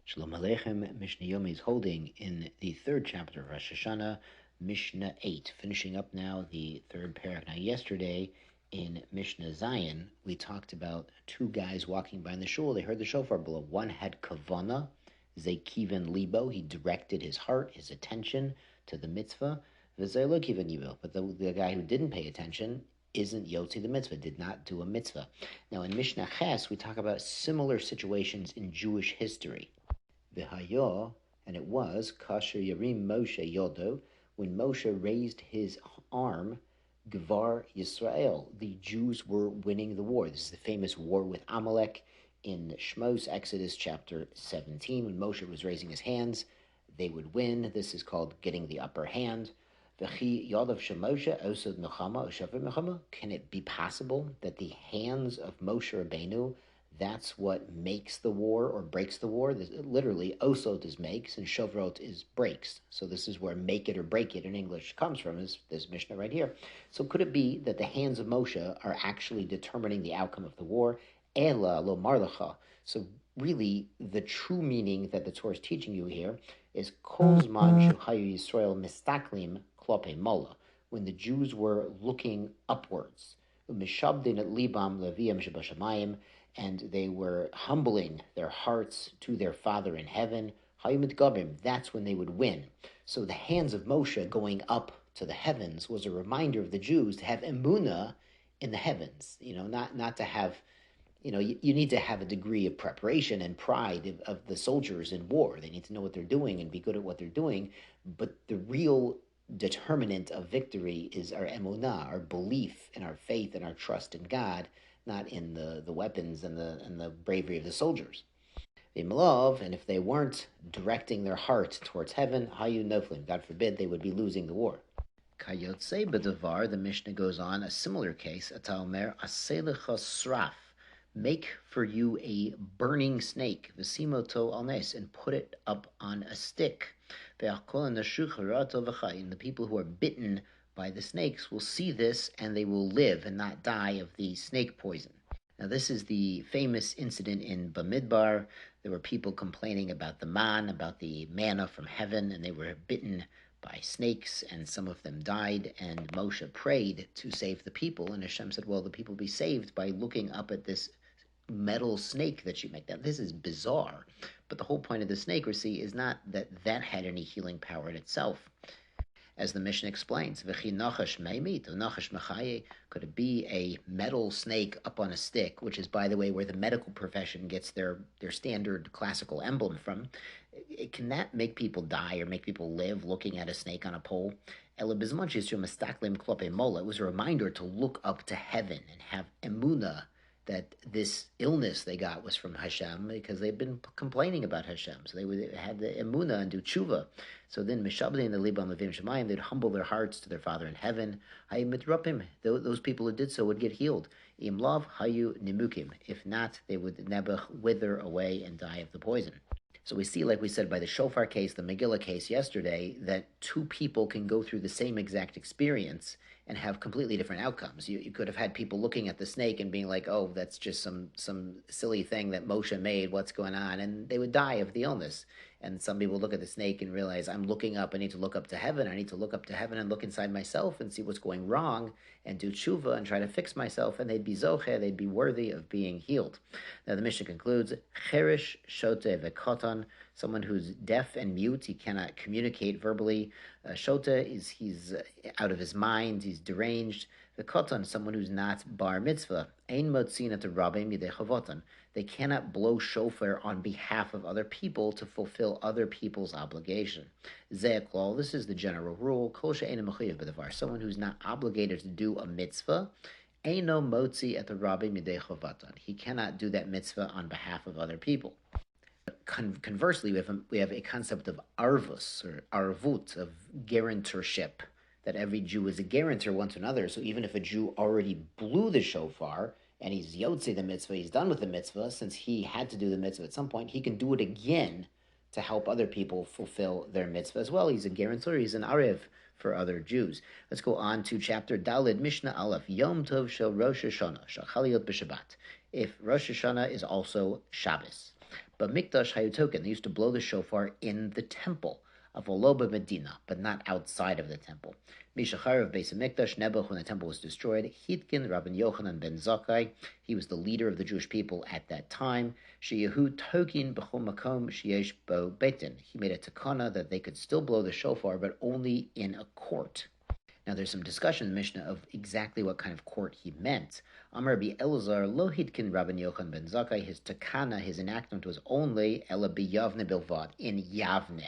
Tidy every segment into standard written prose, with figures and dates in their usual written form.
Shalom Aleichem. Mishnah Yomi is holding in the third chapter of Rosh Hashanah, Mishnah 8, finishing up now the third parak. Now, yesterday in Mishnah Zion, we talked about two guys walking by in the shul. They heard the shofar blow. One had kavana, zekivan libo. He directed his heart, his attention to the mitzvah. V'zeh kivan libo. But the guy who didn't pay attention isn't yotzi the mitzvah, did not do a mitzvah. Now, in Mishnah Ches, we talk about similar situations in Jewish history. V'hayo, and it was kasher yarim Moshe yodo, when Moshe raised his arm, Gvar Yisrael, the Jews were winning the war. This is the famous war with Amalek in Shmos, Exodus chapter 17. When Moshe was raising his hands, they would win. This is called getting the upper hand. Can it be possible that the hands of Moshe Rabbeinu, that's what makes the war or breaks the war? This, literally, osot is makes and shovrot is breaks. So this is where make it or break it in English comes from, is this Mishnah right here. So could it be that the hands of Moshe are actually determining the outcome of the war? Ela lo marlacha. So really, the true meaning that the Torah is teaching you here is kol zman shuhayu Yisrael mistaklim klope mola. When the Jews were looking upwards, mishabdin et libam leviam shebashamayim, and they were humbling their hearts to their Father in heaven, hayumit gabim, that's when they would win. So the hands of Moshe going up to the heavens was a reminder of the Jews to have emunah in the heavens. Not to have, you need to have a degree of preparation and pride of the soldiers in war. They need to know what they're doing and be good at what they're doing. But the real determinant of victory is our emunah, our belief in our faith and our trust in God, not in the weapons and the bravery of the soldiers. And if they weren't directing their heart towards heaven, hayu noflim, God forbid, they would be losing the war. Kayotse b'davar, the Mishnah goes on, a similar case, ataomer aselecha sraf, make for you a burning snake, v'simoto al nes, and put it up on a stick. And the people who are bitten by the snakes will see this and they will live and not die of the snake poison. Now this is the famous incident in Bamidbar. There were people complaining about the manna from heaven, and they were bitten by snakes, and some of them died, and Moshe prayed to save the people, and Hashem said, well, the people will be saved by looking up at this metal snake that you make. Now this is bizarre, but the whole point of the snake, we see, is not that had any healing power in itself. As the Mishnah explains, could it be a metal snake up on a stick, which is, by the way, where the medical profession gets their standard classical emblem from? Can that make people die or make people live looking at a snake on a pole? It was a reminder to look up to heaven and have emunah that this illness they got was from Hashem, because they've been complaining about Hashem. So they would have the emunah and do tshuva. So then, mishabdin the libam levim shemayim, they'd humble their hearts to their Father in heaven. Hayu mitrapim, those people who did so would get healed. Im lav hayu nimukim, if not, they would nebuch wither away and die of the poison. So we see, like we said, by the Shofar case, the Megillah case yesterday, that two people can go through the same exact experience and have completely different outcomes. You could have had people looking at the snake and being like, oh, that's just some silly thing that Moshe made, what's going on? And they would die of the illness. And some people look at the snake and realize, I'm looking up, I need to look up to heaven. I need to look up to heaven and look inside myself and see what's going wrong and do tshuva and try to fix myself, and they'd be zoche, they'd be worthy of being healed. Now the Mishnah concludes, cherish shote vekoton, someone who's deaf and mute, he cannot communicate verbally. Shota he's out of his mind, he's deranged. The koton, someone who's not bar mitzvah. Ein motzin to rabbeim yidei chavoton. They cannot blow shofar on behalf of other people to fulfill other people's obligation. Ze'eklal, this is the general rule. Kol she'eino mechuyev b'davar. Someone who's not obligated to do a mitzvah. Eino motzi et rabbeim yidei chavoton. He cannot do that mitzvah on behalf of other people. Conversely, we have a concept of arvus, or arvut, of guarantorship, that every Jew is a guarantor one to another. So even if a Jew already blew the shofar, and he's yotze the mitzvah, he's done with the mitzvah, since he had to do the mitzvah at some point, he can do it again to help other people fulfill their mitzvah as well. He's a guarantor, he's an arev for other Jews. Let's go on to chapter Dalid, Mishnah Aleph, Yom Tov Shel Rosh Hashanah, Shachal Yot B'Shabbat. If Rosh Hashanah is also Shabbos. But Mikdash Hayutoken, they used to blow the shofar in the temple of Oloba Medina, but not outside of the temple. Mishachar of Beis Hamikdash, Nebuch, when the temple was destroyed, Hitkin Rabban Yochanan ben Zakkai, he was the leader of the Jewish people at that time. Sheyehu Tokin B'chol Makom Sheyesh Bo Betin. He made a takana that they could still blow the shofar, but only in a court. Now, there's some discussion in the Mishnah of exactly what kind of court he meant. Amar Rabbi Elazar lo hitkin Rabban Yochanan ben Zakkai. His takana, his enactment was only ela b'Yavne bilvad, in Yavne.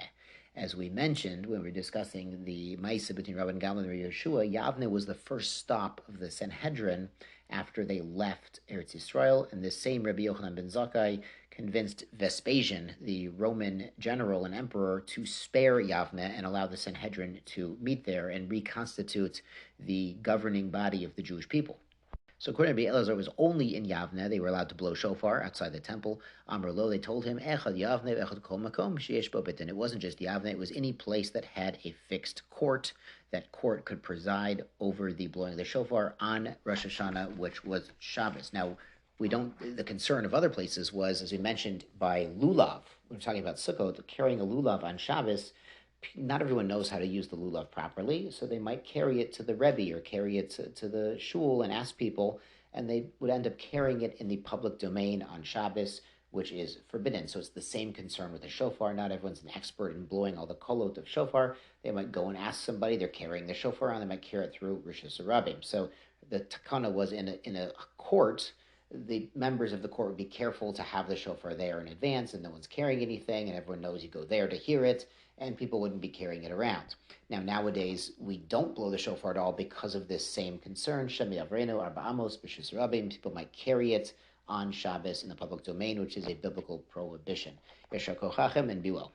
As we mentioned when we were discussing the Maisa between Rabban Gamliel and Rabbi Yeshua, Yavne was the first stop of the Sanhedrin after they left Eretz Yisrael, and this same Rabbi Yochanan ben Zakkai convinced Vespasian, the Roman general and emperor, to spare Yavne and allow the Sanhedrin to meet there and reconstitute the governing body of the Jewish people. So according to Rabbi Elazar, it was only in Yavne they were allowed to blow shofar outside the temple. Amar lo, they told him, Echad Yavne, Echad Kol Makom, Sheyesh Bo Betin. It wasn't just Yavne, it was any place that had a fixed court. That court could preside over the blowing of the shofar on Rosh Hashanah, which was Shabbos. Now, the concern of other places was, as we mentioned, by lulav. When we're talking about Sukkot, carrying a lulav on Shabbos, not everyone knows how to use the lulav properly, so they might carry it to the Rebbe or carry it to the shul and ask people, and they would end up carrying it in the public domain on Shabbos, which is forbidden. So it's the same concern with the shofar. Not everyone's an expert in blowing all the kolot of shofar. They might go and ask somebody. They're carrying the shofar on. They might carry it through Rosh Hashanah. So the takana was in a court. The members of the court would be careful to have the shofar there in advance, and no one's carrying anything, and everyone knows you go there to hear it, and people wouldn't be carrying it around. Now, nowadays, we don't blow the shofar at all because of this same concern. Shemi Avreno, Arba Amos, B'Shus Rabim. People might carry it on Shabbos in the public domain, which is a biblical prohibition. Yeshar Kochachem, and be well.